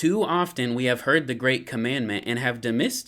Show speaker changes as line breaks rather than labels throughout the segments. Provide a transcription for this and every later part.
Too often we have heard the great commandment and have dismissed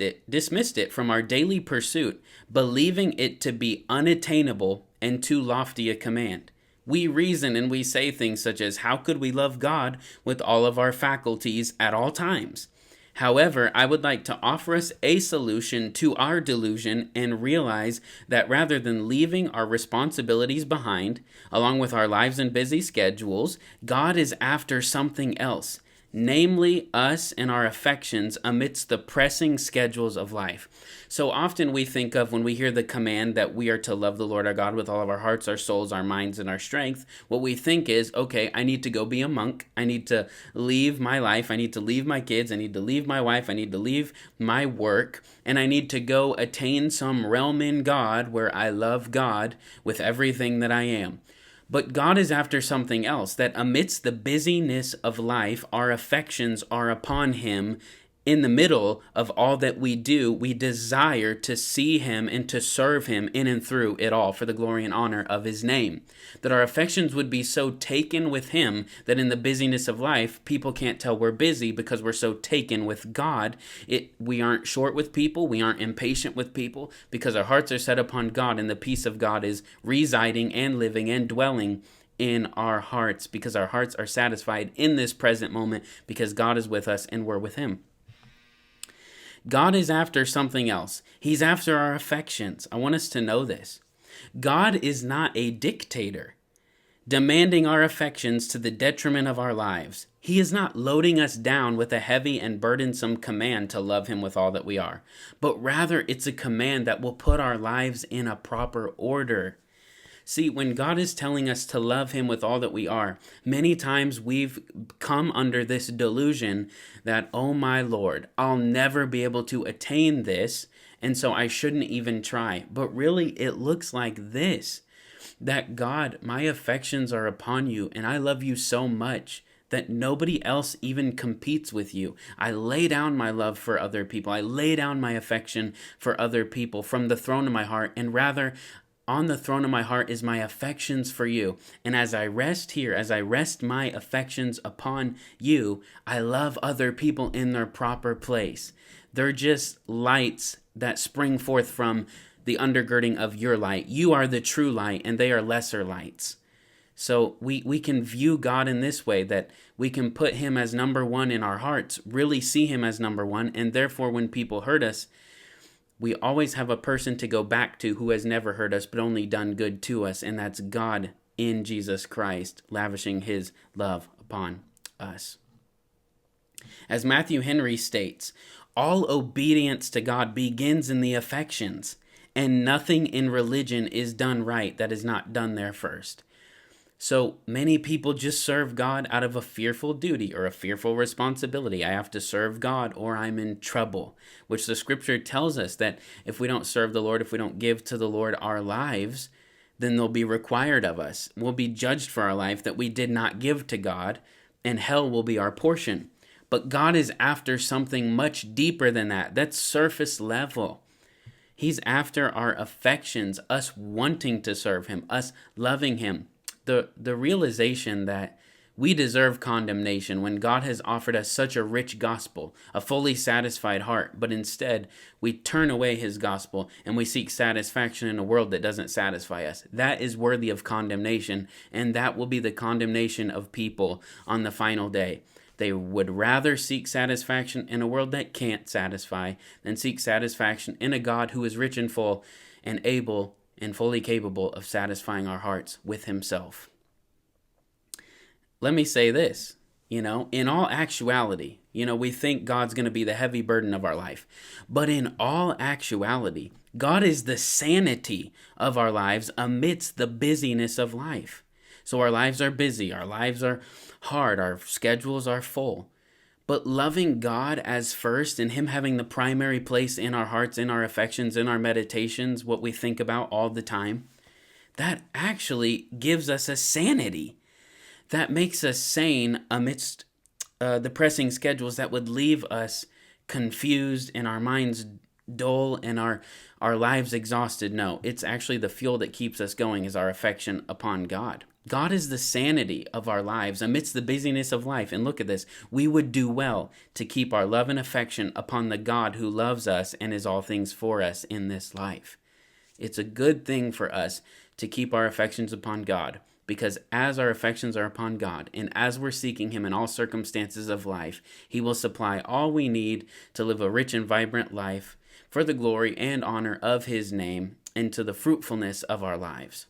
it from our daily pursuit, believing it to be unattainable and too lofty a command. We reason and we say things such as, how could we love God with all of our faculties at all times? However, I would like to offer us a solution to our delusion and realize that rather than leaving our responsibilities behind, along with our lives and busy schedules, God is after something else, namely us and our affections amidst the pressing schedules of life. So often we think of, when we hear the command that we are to love the Lord our God with all of our hearts, our souls, our minds, and our strength, what we think is, okay, I need to go be a monk. I need to leave my life. I need to leave my kids. I need to leave my wife. I need to leave my work. And I need to go attain some realm in God where I love God with everything that I am. But God is after something else, that amidst the busyness of life, our affections are upon Him. In the middle of all that we do, we desire to see Him and to serve Him in and through it all for the glory and honor of His name. That our affections would be so taken with Him that in the busyness of life, people can't tell we're busy because we're so taken with God. We aren't short with people. We aren't impatient with people because our hearts are set upon God, and the peace of God is residing and living and dwelling in our hearts because our hearts are satisfied in this present moment because God is with us and we're with Him. God is after something else. He's after our affections. I want us to know this. God is not a dictator, demanding our affections to the detriment of our lives. He is not loading us down with a heavy and burdensome command to love Him with all that we are, but rather it's a command that will put our lives in a proper order. See, when God is telling us to love Him with all that we are, many times we've come under this delusion that, oh my Lord, I'll never be able to attain this, and so I shouldn't even try. But really, it looks like this, that God, my affections are upon you, and I love you so much that nobody else even competes with you. I lay down my love for other people. I lay down my affection for other people from the throne of my heart, and rather, on the throne of my heart is my affections for you. And as I rest here, as I rest my affections upon you, I love other people in their proper place. They're just lights that spring forth from the undergirding of your light. You are the true light, and they are lesser lights. So we can view God in this way, that we can put Him as number one in our hearts, really see Him as number one, and therefore when people hurt us, we always have a person to go back to who has never hurt us but only done good to us, and that's God in Jesus Christ, lavishing His love upon us. As Matthew Henry states, all obedience to God begins in the affections, and nothing in religion is done right that is not done there first. So many people just serve God out of a fearful duty or a fearful responsibility. I have to serve God or I'm in trouble, which the scripture tells us that if we don't serve the Lord, if we don't give to the Lord our lives, then they'll be required of us. We'll be judged for our life that we did not give to God, and hell will be our portion. But God is after something much deeper than that. That's surface level. He's after our affections, us wanting to serve Him, us loving Him. The realization that we deserve condemnation when God has offered us such a rich gospel, a fully satisfied heart, but instead we turn away His gospel and we seek satisfaction in a world that doesn't satisfy us. That is worthy of condemnation, and that will be the condemnation of people on the final day. They would rather seek satisfaction in a world that can't satisfy than seek satisfaction in a God who is rich and full and able and fully capable of satisfying our hearts with Himself. Let me say this, in all actuality, we think God's going to be the heavy burden of our life. But in all actuality, God is the sanity of our lives amidst the busyness of life. So our lives are busy, our lives are hard, our schedules are full. But loving God as first and Him having the primary place in our hearts, in our affections, in our meditations, what we think about all the time, that actually gives us a sanity. That makes us sane amidst the pressing schedules that would leave us confused and our minds dull and our lives exhausted. No, it's actually the fuel that keeps us going is our affection upon God. God is the sanity of our lives amidst the busyness of life. And look at this. We would do well to keep our love and affection upon the God who loves us and is all things for us in this life. It's a good thing for us to keep our affections upon God, because as our affections are upon God and as we're seeking Him in all circumstances of life, He will supply all we need to live a rich and vibrant life for the glory and honor of His name and to the fruitfulness of our lives.